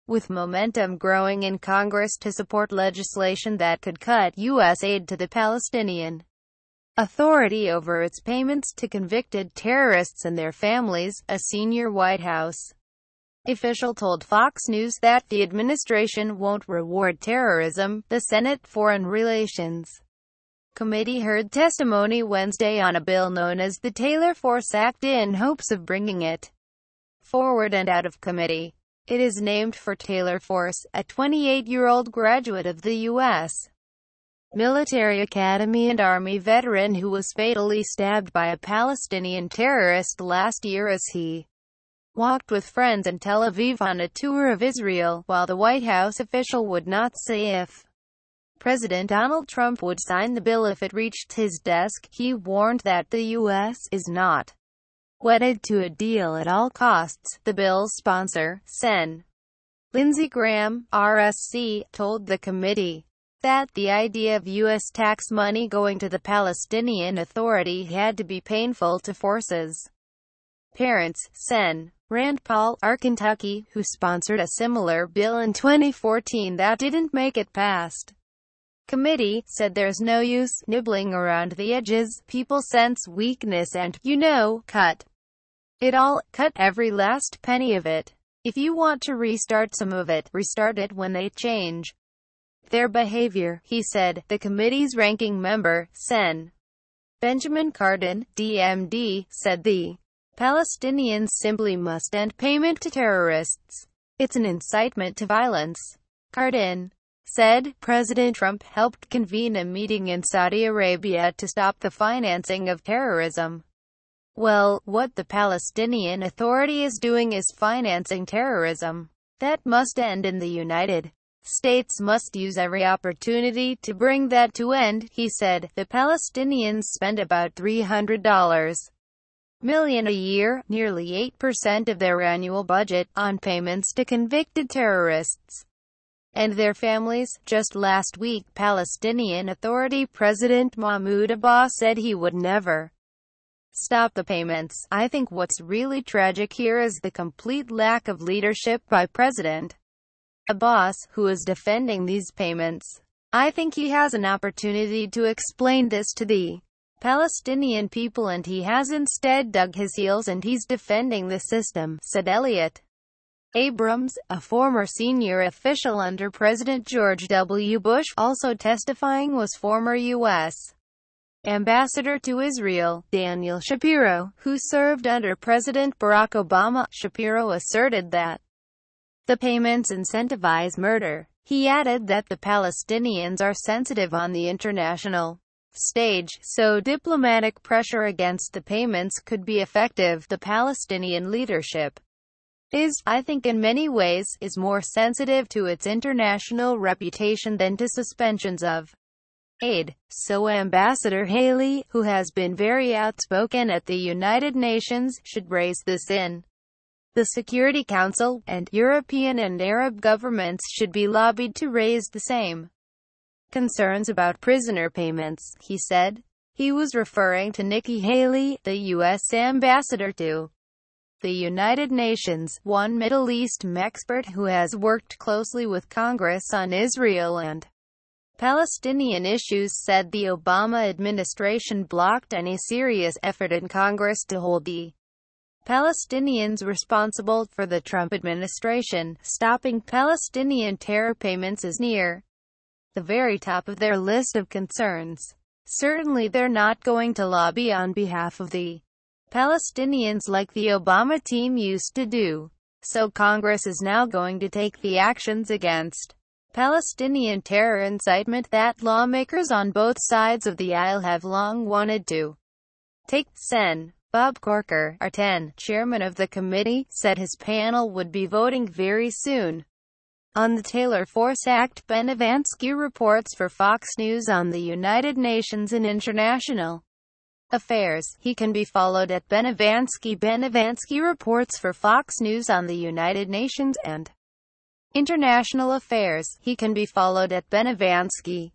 with momentum growing in Congress to support legislation that could cut U.S. aid to the Palestinian Authority over its payments to convicted terrorists and their families, a senior White House official told Fox News that the administration won't reward terrorism. The Senate Foreign Relations Committee heard testimony Wednesday on a bill known as the Taylor Force Act in hopes of bringing it forward and out of committee. It is named for Taylor Force, a 28-year-old graduate of the U.S. Military Academy and Army veteran who was fatally stabbed by a Palestinian terrorist last year as he walked with friends in Tel Aviv on a tour of Israel. While the White House official would not say if President Donald Trump would sign the bill if it reached his desk, he warned that the U.S. is not wedded to a deal at all costs. The bill's sponsor, Sen. Lindsey Graham, RSC, told the committee that the idea of U.S. tax money going to the Palestinian Authority had to be painful to Force's parents. Sen. Rand Paul, R. Kentucky, who sponsored a similar bill in 2014 that didn't make it past committee, said there's no use nibbling around the edges. People sense weakness and, cut it all, cut every last penny of it. If you want to restart some of it, restart it when they change their behavior, he said. The committee's ranking member, Sen. Benjamin Cardin, DMD, said the Palestinians simply must end payment to terrorists. It's an incitement to violence. Cardin said President Trump helped convene a meeting in Saudi Arabia to stop the financing of terrorism. Well, what the Palestinian Authority is doing is financing terrorism. That must end, and the United States must use every opportunity to bring that to end, he said. The Palestinians spend about $300 million a year, nearly 8% of their annual budget, on payments to convicted terrorists and their families. Just last week, Palestinian Authority President Mahmoud Abbas said he would never stop the payments. I think what's really tragic here is the complete lack of leadership by President Abbas, who is defending these payments. I think he has an opportunity to explain this to the Palestinian people, and he has instead dug his heels and he's defending the system, said Elliot Abrams, a former senior official under President George W. Bush. Also testifying was former U.S. Ambassador to Israel, Daniel Shapiro, who served under President Barack Obama. Shapiro asserted that the payments incentivize murder. He added that the Palestinians are sensitive on the international stage, so diplomatic pressure against the payments could be effective. The Palestinian leadership is, I think in many ways, is more sensitive to its international reputation than to suspensions of aid. So Ambassador Haley, who has been very outspoken at the United Nations, should raise this in the Security Council, and European and Arab governments should be lobbied to raise the same concerns about prisoner payments, he said. He was referring to Nikki Haley, the U.S. ambassador to the United Nations, one Middle East expert who has worked closely with Congress on Israel and Palestinian issues, said the Obama administration blocked any serious effort in Congress to hold the Palestinians responsible for the Trump administration. Stopping Palestinian terror payments is near the very top of their list of concerns. Certainly they're not going to lobby on behalf of the Palestinians like the Obama team used to do. So Congress is now going to take the actions against Palestinian terror incitement that lawmakers on both sides of the aisle have long wanted to take. Sen. Bob Corker, R10, chairman of the committee, said his panel would be voting very soon on the Taylor Force Act. Ben Evansky reports for Fox News on the United Nations and International Affairs. He can be followed at Ben Evansky. Ben Evansky reports for Fox News on the United Nations and International Affairs. He can be followed at Ben Evansky.